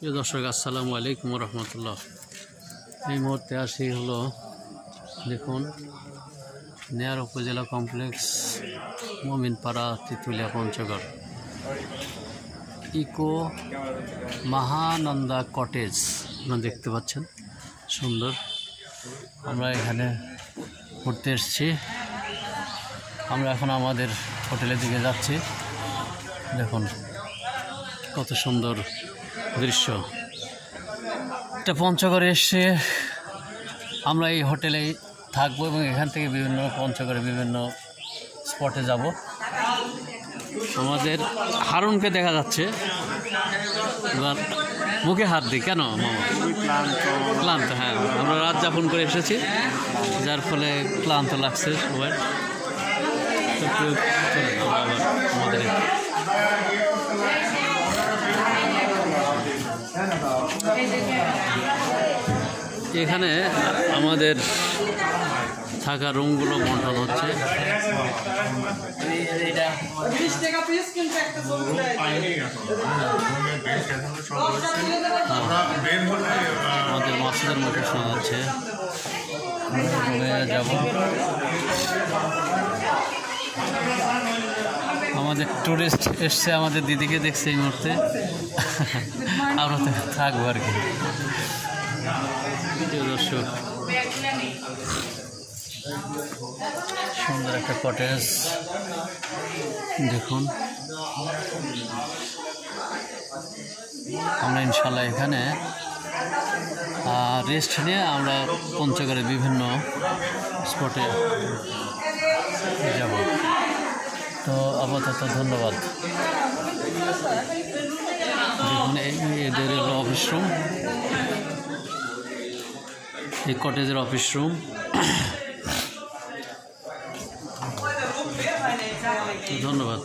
প্রিয় দর্শক, আসসালামু আলাইকুম রহমতুল্লাহ। এই মুহূর্তে আসি হলো, দেখুন, near upazila complex, Mominpara, Tetulia, Panchagarh. Eco Mahananda cottage আপনারা দেখতে পাচ্ছেন, সুন্দর। আমরা এখানে ঘুরতে এসেছি। আমরা এখন আমাদের হোটেলের দিকে যাচ্ছি। দেখুন কত সুন্দর দৃশ্য। এটা পঞ্চগড়ে এসে আমরা এই হোটেলেই থাকবো এবং এখান থেকে পঞ্চগড়ে বিভিন্ন স্পটে যাব। আমাদের হারুনকে দেখা যাচ্ছে, মুখে হাত দিই কেন মামা? ক্লান্ত। হ্যাঁ, আমরা রাত যাপন করে এসেছি, যার ফলে ক্লান্ত লাগছে সবাই। আমাদের এখানে আমাদের থাকা রুমগুলো বন্টন হচ্ছে। আমাদের মাসুদের মুখে শোনা যাচ্ছে। যাব আমাদের টুরিস্ট এসছে, আমাদের দিদিকে দেখছে এই মুহূর্তে। আমরা তো থাকবো আর কি। প্রিয় দর্শক, সুন্দর একটা কটেজ দেখুন। আমরা ইনশাল্লাহ এখানে রেস্ট নিয়ে আমরা পঞ্চগড়ের বিভিন্ন স্পটে যাব। তো আপাতত ধন্যবাদ। দেখুন এদের হলো অফিস রুম, এই কটেজের অফিস রুম। ধন্যবাদ।